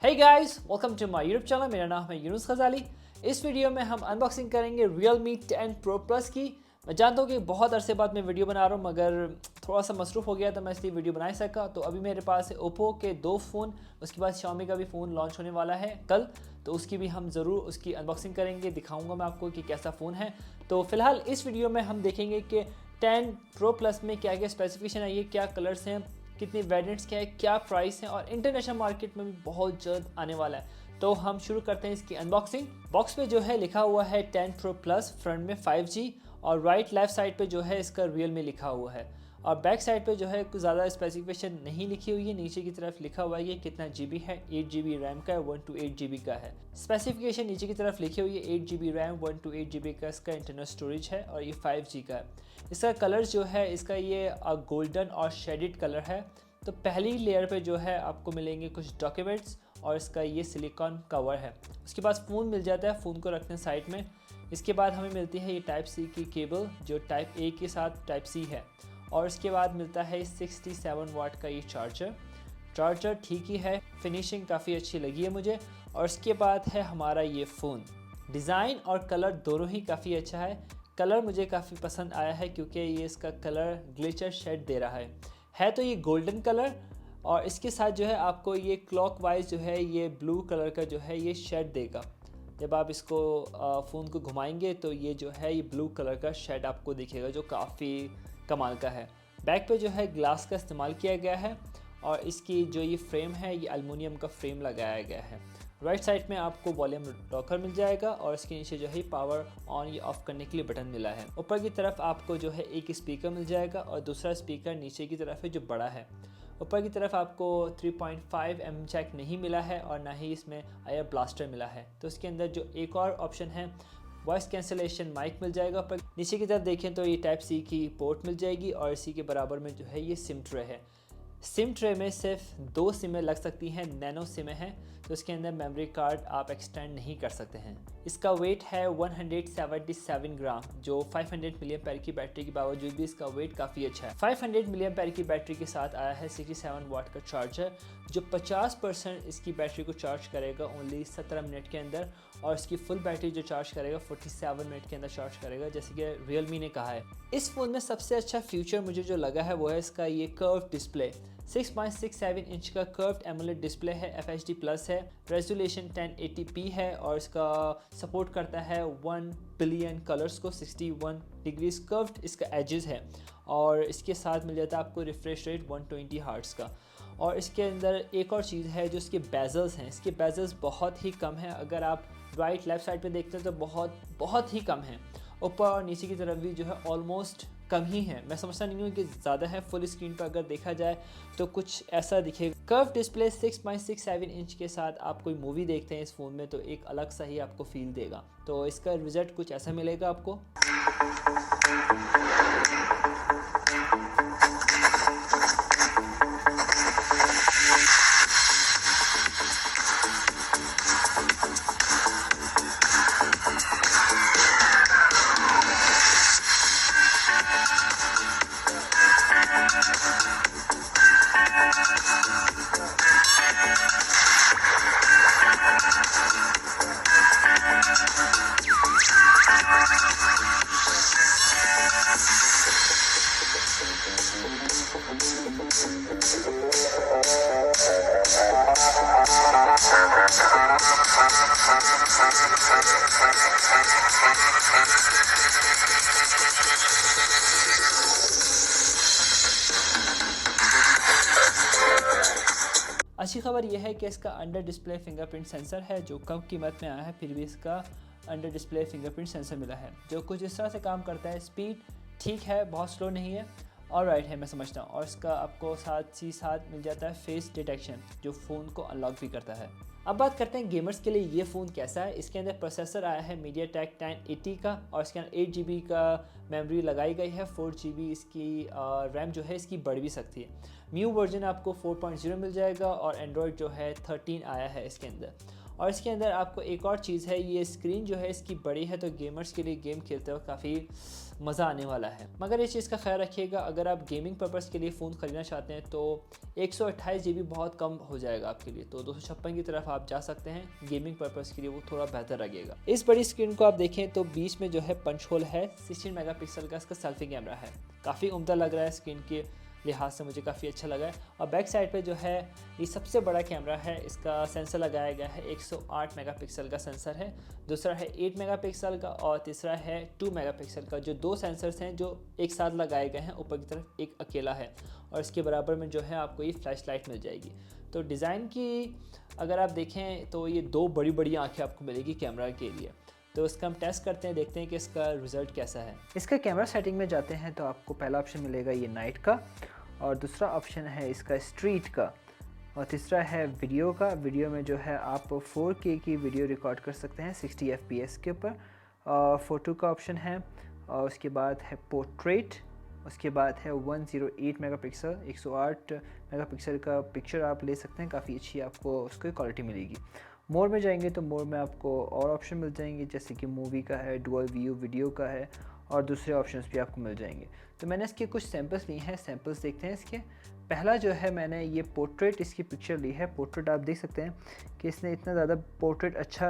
Hey guys, welcome to my YouTube channel. मेरा नाम है यूनुस खजाली। इस वीडियो में हम अनबॉक्सिंग करेंगे Realme 10 Pro Plus की। मैं जानता हूँ कि बहुत अरसे बाद मैं वीडियो बना रहा हूँ, मगर थोड़ा सा मसरूफ़ हो गया था, मैं इसलिए वीडियो बना ही सका। तो अभी मेरे पास है ओप्पो के 2 फ़ोन, उसके बाद Xiaomi का भी फ़ोन लॉन्च होने वाला है कल, तो उसकी भी हम ज़रूर उसकी अनबॉक्सिंग करेंगे, दिखाऊँगा मैं आपको कि कैसा फ़ोन है। तो फ़िलहाल इस वीडियो में हम देखेंगे कि 10 Pro Plus में क्या क्या स्पेसिफिकेशन है, ये क्या कलर्स हैं, कितनी वेरिएंट्स क्या है, क्या प्राइस है, और इंटरनेशनल मार्केट में भी बहुत जल्द आने वाला है। तो हम शुरू करते हैं इसकी अनबॉक्सिंग। बॉक्स पे जो है लिखा हुआ है 10 Pro Plus, फ्रंट में 5G और राइट लेफ्ट साइड पे जो है इसका Realme लिखा हुआ है, और बैक साइड पे जो है कुछ ज़्यादा स्पेसिफिकेशन नहीं लिखी हुई है। नीचे की तरफ लिखा हुआ है ये कितना GB है, 8GB रैम का है, 128GB का है। स्पेसिफिकेशन नीचे की तरफ लिखी हुई है 8GB रैम, 128GB का इसका इंटरनल स्टोरेज है, और ये 5G का है। इसका कलर जो है इसका ये गोल्डन और शेडेड कलर है। तो पहली लेयर पे जो है आपको मिलेंगे कुछ डॉक्यूमेंट्स, और इसका ये सिलिकॉन कवर है। उसके बाद फ़ोन मिल जाता है, फ़ोन को रखते हैं साइड में। इसके बाद हमें मिलती है ये टाइप सी की केबल, जो टाइप ए के साथ टाइप सी है, और इसके बाद मिलता है 67 वाट का ये चार्जर ठीक ही है, फिनिशिंग काफ़ी अच्छी लगी है मुझे। और इसके बाद है हमारा ये फ़ोन। डिज़ाइन और कलर दोनों ही काफ़ी अच्छा है। कलर मुझे काफ़ी पसंद आया है क्योंकि ये इसका कलर ग्लिचर शेड दे रहा है तो ये गोल्डन कलर, और इसके साथ जो है आपको ये क्लॉकवाइज जो है ये ब्लू कलर का जो है ये शेड देगा। जब आप इसको फ़ोन को घुमाएंगे तो ये जो है ये ब्लू कलर का शेड आपको दिखेगा, जो काफ़ी कमाल का है। बैक पे जो है ग्लास का इस्तेमाल किया गया है, और इसकी जो ये फ्रेम है ये एल्युमिनियम का फ्रेम लगाया गया है। राइट साइड में आपको वॉल्यूम लॉकर मिल जाएगा, और इसके नीचे जो है पावर ऑन या ऑफ करने के लिए बटन मिला है। ऊपर की तरफ आपको जो है एक स्पीकर मिल जाएगा, और दूसरा स्पीकर नीचे की तरफ है जो बड़ा है। ऊपर की तरफ आपको 3.5mm जैक नहीं मिला है, और ना ही इसमें आयर ब्लास्टर मिला है। तो इसके अंदर जो एक और ऑप्शन है वॉइस कैंसलेशन माइक मिल जाएगा। पर नीचे की तरफ देखें तो ये टाइप सी की पोर्ट मिल जाएगी, और इसी के बराबर में जो है ये सिम ट्रे है। सिम ट्रे में सिर्फ 2 सिमें लग सकती हैं, नैनो सिमें हैं, तो इसके अंदर मेमोरी कार्ड आप एक्सटेंड नहीं कर सकते हैं। इसका वेट है 177 ग्राम, जो 500 मिलियन पैर की बैटरी के बावजूद भी इसका वेट काफ़ी अच्छा है। 500 मिलियन पैर की बैटरी के साथ आया है 67 वाट का चार्जर, जो 50% इसकी बैटरी को चार्ज करेगा ओनली 17 मिनट के अंदर, और इसकी फुल बैटरी जो चार्ज करेगा 47 मिनट के अंदर चार्ज करेगा, जैसे कि Realme ने कहा है। इस फ़ोन में सबसे अच्छा फीचर मुझे जो लगा है वो है इसका ये कर्व डिस्प्ले। 6.67 इंच का कर्व्ड एमोलेड डिस्प्ले है, FHD प्लस है, रेजोल्यूशन 1080p है, और इसका सपोर्ट करता है 1 बिलियन कलर्स को, 61 डिग्रीज कर्व्ड इसका एजेस है, और इसके साथ मिल जाता है आपको रिफ्रेश रेट 120 हर्ट्ज़ का। और इसके अंदर एक और चीज़ है जो इसके बेजल्स हैं, इसके बेजल्स बहुत ही कम हैं। अगर आप राइट लेफ़्ट साइड पे देखते हैं तो बहुत ही कम हैं। ऊपर और नीचे की तरफ भी जो है ऑलमोस्ट कम ही है। मैं समझता नहीं हूँ कि ज़्यादा है। फुल स्क्रीन पर अगर देखा जाए तो कुछ ऐसा दिखेगा। कर्व डिस्प्ले 6.67 इंच के साथ आप कोई मूवी देखते हैं इस फ़ोन में तो एक अलग सा ही आपको फील देगा। तो इसका रिजल्ट कुछ ऐसा मिलेगा आपको। अच्छी खबर यह है कि इसका अंडर डिस्प्ले फिंगरप्रिंट सेंसर है, जो कम कीमत में आया है, फिर भी इसका अंडर डिस्प्ले फिंगरप्रिंट सेंसर मिला है, जो कुछ इस तरह से काम करता है। स्पीड ठीक है, बहुत स्लो नहीं है, और राइट है मैं समझता हूँ। और इसका आपको साथ ही साथ मिल जाता है फेस डिटेक्शन, जो फ़ोन को अनलॉक भी करता है। अब बात करते हैं गेमर्स के लिए ये फ़ोन कैसा है। इसके अंदर प्रोसेसर आया है MediaTek 1080 का, और इसके अंदर 8GB का मेमोरी लगाई गई है, 4GB इसकी रैम जो है इसकी बढ़ भी सकती है। न्यू वर्जन आपको 4.0 मिल जाएगा, और एंड्रॉयड जो है 13 आया है इसके अंदर। और इसके अंदर आपको एक और चीज़ है, ये स्क्रीन जो है इसकी बड़ी है, तो गेमर्स के लिए गेम खेलते वक्त काफ़ी मज़ा आने वाला है। मगर इस चीज़ का ख्याल रखिएगा, अगर आप गेमिंग पर्पज़ के लिए फ़ोन ख़रीदना चाहते हैं तो 128 GB बहुत कम हो जाएगा आपके लिए, तो 256 की तरफ आप जा सकते हैं। गेमिंग पर्पज़ के लिए वो थोड़ा बेहतर लगेगा। इस बड़ी स्क्रीन को आप देखें तो बीच में जो है पंच होल है, 16 मेगापिक्सल का इसका सेल्फी कैमरा है, काफ़ी उम्दा लग रहा है, स्क्रीन के लिहाज से मुझे काफ़ी अच्छा लगा है। और बैक साइड पे जो है ये सबसे बड़ा कैमरा है, इसका सेंसर लगाया गया है, 108 मेगापिक्सल का सेंसर है, दूसरा है 8 मेगापिक्सल का और तीसरा है 2 मेगापिक्सल का। जो दो सेंसर्स हैं जो एक साथ लगाए गए हैं, ऊपर की तरफ एक अकेला है और इसके बराबर में जो है आपको ये फ्लैश लाइट मिल जाएगी। तो डिज़ाइन की अगर आप देखें तो ये दो बड़ी बड़ी आँखें आपको मिलेगी कैमरा के लिए। तो इसका हम टेस्ट करते हैं, देखते हैं कि इसका रिज़ल्ट कैसा है। इसका कैमरा सेटिंग में जाते हैं तो आपको पहला ऑप्शन मिलेगा ये नाइट का, और दूसरा ऑप्शन है इसका स्ट्रीट का, और तीसरा है वीडियो का। वीडियो में जो है आप 4K की वीडियो रिकॉर्ड कर सकते हैं 60 FPS के ऊपर। फ़ोटो का ऑप्शन है, और उसके बाद है पोर्ट्रेट, उसके बाद है 108 मेगापिक्सल, 108 मेगापिक्सल का पिक्चर आप ले सकते हैं, काफ़ी अच्छी आपको उसकी क्वालिटी मिलेगी। मोर में जाएंगे तो मोर में आपको और ऑप्शन मिल जाएंगे, जैसे कि मूवी का है, डुअल व्यू वीडियो का है, और दूसरे ऑप्शंस भी आपको मिल जाएंगे। तो मैंने इसके कुछ सैम्पल्स लिए हैं, सैम्पल्स देखते हैं इसके। पहला जो है मैंने ये पोर्ट्रेट इसकी पिक्चर ली है। पोर्ट्रेट आप देख सकते हैं कि इसने इतना ज़्यादा पोर्ट्रेट अच्छा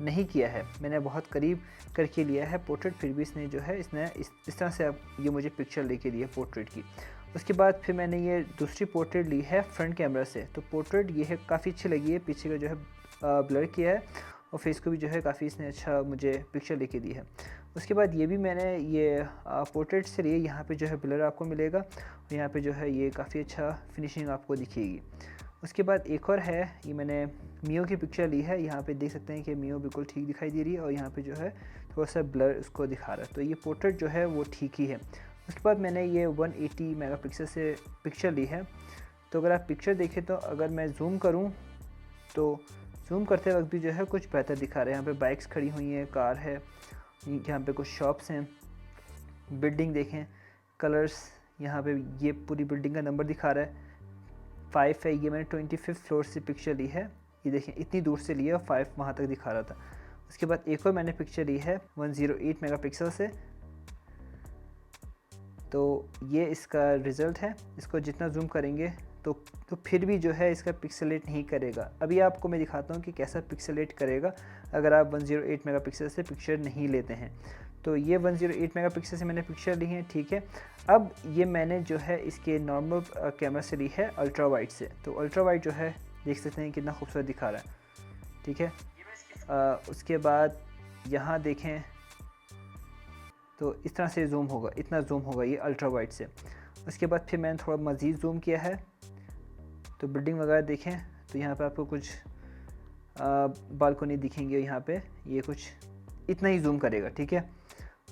नहीं किया है, मैंने बहुत करीब करके लिया है पोर्ट्रेट, फिर भी इसने जो है इसने इस तरह से ये मुझे पिक्चर लेके दी है पोर्ट्रेट की। उसके बाद फिर मैंने ये दूसरी पोर्ट्रेट ली है फ्रंट कैमरा से। तो पोर्ट्रेट ये है काफ़ी अच्छी लगी है, पीछे का जो है ब्लर किया है और फेस को भी जो है काफ़ी इसने अच्छा मुझे पिक्चर लेके दी है। उसके बाद ये भी मैंने ये पोर्ट्रेट से लिए, यहाँ पे जो है ब्लर आपको मिलेगा और यहाँ पे जो है ये काफ़ी अच्छा फिनिशिंग आपको दिखेगी। उसके बाद एक और है, ये मैंने मियो की पिक्चर ली है, यहाँ पे देख सकते हैं कि मियो बिल्कुल ठीक दिखाई दे रही है और यहाँ पे जो है थोड़ा सा ब्लर उसको दिखा रहा है, तो ये पोर्ट्रेट जो है वो ठीक ही है। उसके बाद मैंने ये 180 मेगापिक्सल से पिक्चर ली है। तो अगर आप पिक्चर देखें तो अगर मैं जूम करूँ तो जूम करते वक्त भी जो है कुछ बेहतर दिखा रहा है। यहाँ पे बाइक्स खड़ी हुई हैं, कार है, यहाँ पे कुछ शॉप्स हैं, बिल्डिंग देखें, कलर्स, यहाँ पे ये पूरी बिल्डिंग का नंबर दिखा रहा है 5 है। ये मैंने 25th फ्लोर से पिक्चर ली है, ये देखें इतनी दूर से ली है और 5 वहाँ तक दिखा रहा था। उसके बाद एक और मैंने पिक्चर ली है 108 मेगापिक्सल से। तो ये इसका रिज़ल्ट है, इसको जितना जूम करेंगे तो फिर भी जो है इसका पिक्सेलेट नहीं करेगा। अभी आपको मैं दिखाता हूँ कि कैसा पिक्सेलेट करेगा अगर आप 108 मेगापिक्सल से पिक्चर नहीं लेते हैं। तो ये 108 मेगापिक्सल से मैंने पिक्चर ली है, ठीक है। अब ये मैंने जो है इसके नॉर्मल कैमरा से ली है अल्ट्रा वाइड से। तो अल्ट्रा वाइड जो है देख सकते हैं कितना खूबसूरत दिखा रहा है, ठीक है। उसके बाद यहाँ देखें तो इस तरह से जूम होगा, इतना जूम होगा ये अल्ट्रा वाइड से। उसके बाद फिर मैंने थोड़ा मज़ीद जूम किया है, तो बिल्डिंग वगैरह देखें तो यहाँ पे आपको कुछ बालकनी दिखेंगे, यहाँ पे ये कुछ इतना ही जूम करेगा, ठीक है।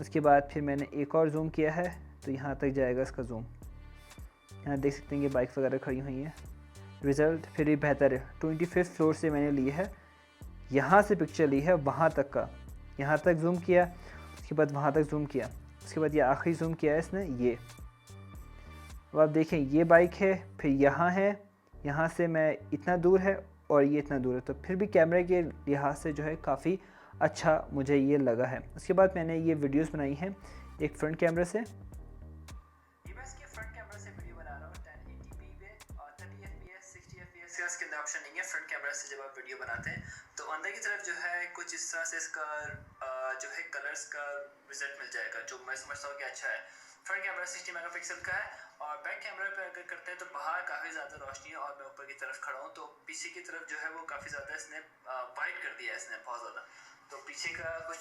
उसके बाद फिर मैंने एक और जूम किया है तो यहाँ तक जाएगा इसका जूम। यहाँ देख सकते हैं कि बाइक वगैरह खड़ी हुई हैं। रिज़ल्ट फिर भी बेहतर है। 25th फ्लोर से मैंने ली है, यहाँ से पिक्चर ली है वहाँ तक का, यहाँ तक जूम किया, उसके बाद वहाँ तक जूम किया, उसके बाद ये आखिरी जूम किया है इसने ये। अब आप देखें ये बाइक है, फिर यहाँ है, यहाँ से मैं इतना दूर है और ये इतना दूर है, तो फिर भी कैमरे के लिहाज से जो है काफ़ी अच्छा मुझे ये लगा है। उसके बाद मैंने ये वीडियोस बनाई हैं एक फ्रंट कैमरा से, ये मैं इसके फ्रंट कैमरा से वीडियो बना रहा हूँ 1080p पे और 30 fps 60 fps का इसके अंदर ऑप्शन नहीं है। फ्रंट कैमरा से जब आप वीडियो बनाते हैं तो अंदर की तरफ जो है कुछ इस तरह से इसका जो है कलर्स का रिजल्ट मिल जाएगा, जो मैं समझता हूँ कि अच्छा है। फ्रंट कैमरा 60 मेगापिक्सल का है और बैक कैमरा पे अगर करते हैं तो बाहर काफ़ी ज़्यादा रोशनी है और मैं ऊपर की तरफ खड़ा हूँ, तो पीछे की तरफ जो है वो काफ़ी ज़्यादा इसने वाइट कर दिया है इसने बहुत ज़्यादा, तो पीछे का कुछ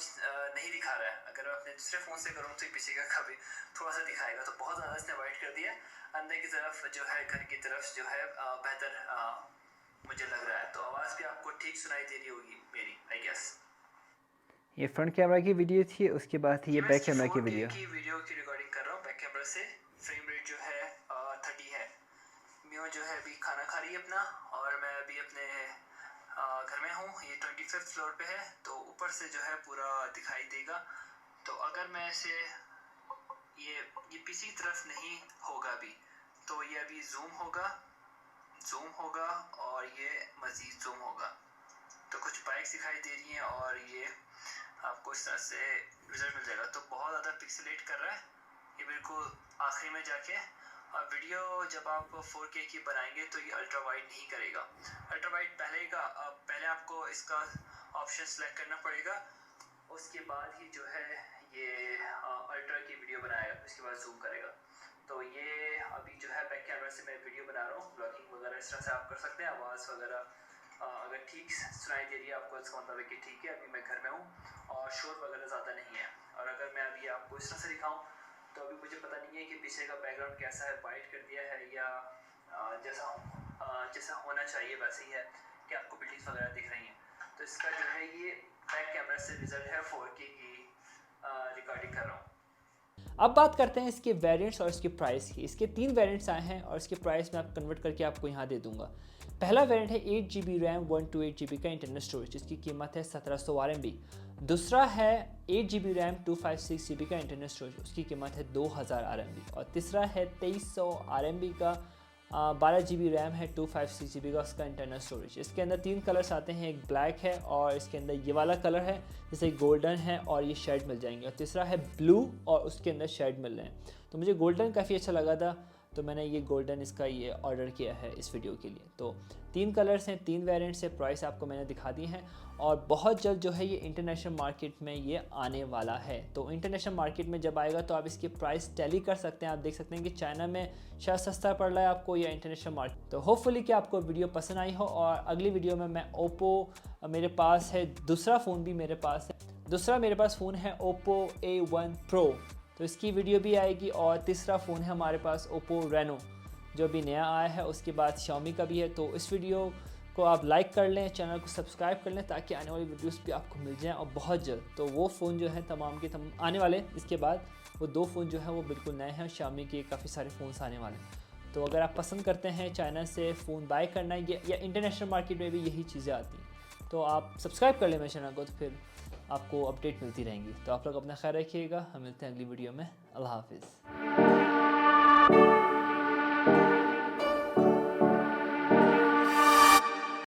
नहीं दिखा रहा है। अगर अपने दूसरे फ़ोन से करूँ तो पीछे का काफ़ी थोड़ा सा दिखाएगा, तो बहुत ज़्यादा इसने वाइट कर दिया। अंदर की तरफ जो है घर की तरफ जो है बेहतर मुझे लग रहा है। तो आवाज़ भी आपको ठीक सुनाई दे रही होगी मेरी, आई गेस। ये फ्रंट कैमरा की वीडियो थी, उसके बाद ये बैक कैमरा की वीडियो की रिकॉर्डिंग कर रहा हूँ बैक कैमरा से। फ्रेम रेट जो है 30 है। मियो जो है अभी खाना खा रही है अपना और मैं अभी अपने घर में हूँ। ये 25th फ्लोर पे है, तो ऊपर से जो है पूरा दिखाई देगा। तो अगर मैं इसे ये पीछे की तरफ नहीं होगा अभी, तो ये अभी जूम होगा और ये मज़ीद जूम होगा, तो कुछ स्पाइक्स दिखाई दे रही हैं और ये आपको इस तरह से रिजल्ट मिल जाएगा। तो बहुत ज़्यादा पिक्सेलेट कर रहा है ये बिल्कुल आखिरी में जाके। और वीडियो जब आप 4K की बनाएंगे तो ये अल्ट्रा वाइड नहीं करेगा। अल्ट्रा वाइड पहले आपको इसका ऑप्शन सेलेक्ट करना पड़ेगा, उसके बाद ही जो है ये अल्ट्रा की वीडियो बनाएगा, उसके बाद जूम करेगा। तो ये अभी जो है बैक कैमरा से मैं वीडियो बना रहा हूँ। ब्लॉगिंग वगैरह इस तरह से आप कर सकते हैं। आवाज़ वगैरह अगर ठीक सुनाई दे रही है आपको, इसका मतलब है कि ठीक है, अभी मैं घर में हूँ और शोर वगैरह ज़्यादा नहीं है। और अगर मैं अभी आपको इस तरह से दिखाऊँ तो अभी मुझे पता नहीं है कि पीछे का बैकग्राउंड कैसा है, वाइट कर दिया है या जैसा होना चाहिए वैसे ही है कि आपको बिल्डिंग्स वगैरह दिख रही हैं। तो इसका जो है ये बैक कैमरा से रिजल्ट है 4K की रिकॉर्डिंग कर रहा हूँ। अब बात करते हैं इसके वेरिएंट्स और इसके प्राइस की। इसके 3 वेरिएंट्स आए हैं और इसके प्राइस मैं आप कन्वर्ट करके आपको यहाँ दे दूँगा। पहला वेरिएंट है 8GB रैम 128 GB का इंटरनल स्टोरेज, जिसकी कीमत है 1700 RMB। दूसरा है 8GB रैम 256 GB का इंटरनल स्टोरेज, उसकी कीमत है 2000 RMB। और तीसरा है 2300 RMB का 12GB रैम है 256 GB का उसका इंटरनल स्टोरेज। इसके अंदर 3 कलर्स आते हैं, एक ब्लैक है और इसके अंदर ये वाला कलर है जैसे गोल्डन है और ये शेड मिल जाएंगे। और तीसरा है ब्लू और उसके अंदर शेड मिल रहे हैं। तो मुझे गोल्डन काफ़ी अच्छा लगा था तो मैंने ये गोल्डन इसका ये ऑर्डर किया है इस वीडियो के लिए। तो 3 कलर्स हैं, 3 वेरिएंट्स हैं, प्राइस आपको मैंने दिखा दी हैं और बहुत जल्द जो है ये इंटरनेशनल मार्केट में ये आने वाला है। तो इंटरनेशनल मार्केट में जब आएगा तो आप इसकी प्राइस टैली कर सकते हैं। आप देख सकते हैं कि चाइना में शायद सस्ता पड़ रहा है आपको या इंटरनेशनल मार्केट। तो होपफुली कि आपको वीडियो पसंद आई हो और अगली वीडियो में मैं ओप्पो मेरे पास है, दूसरा फ़ोन भी मेरे पास है, दूसरा मेरे पास फ़ोन है ओप्पो A1 Pro, तो इसकी वीडियो भी आएगी। और तीसरा फ़ोन है हमारे पास ओप्पो रेनो जो भी नया आया है, उसके बाद Xiaomi का भी है। तो इस वीडियो को आप लाइक कर लें, चैनल को सब्सक्राइब कर लें ताकि आने वाली वीडियोस भी आपको मिल जाएं। और बहुत जल्द तो वो फ़ोन जो है तमाम के आने वाले, इसके बाद वो 2 फ़ोन जो है वो बिल्कुल नए हैं। Xiaomi के काफ़ी सारे फ़ोन्स आने वाले हैं। तो अगर आप पसंद करते हैं चाइना से फ़ोन बाय करना या इंटरनेशनल मार्केट में भी यही चीज़ें आती हैं तो आप सब्सक्राइब कर लें मेरे चैनल को, तो फिर आपको अपडेट मिलती रहेंगी। तो आप लोग अपना ख्याल रखिएगा, हम मिलते हैं अगली वीडियो में। अल्लाह हाफिज़।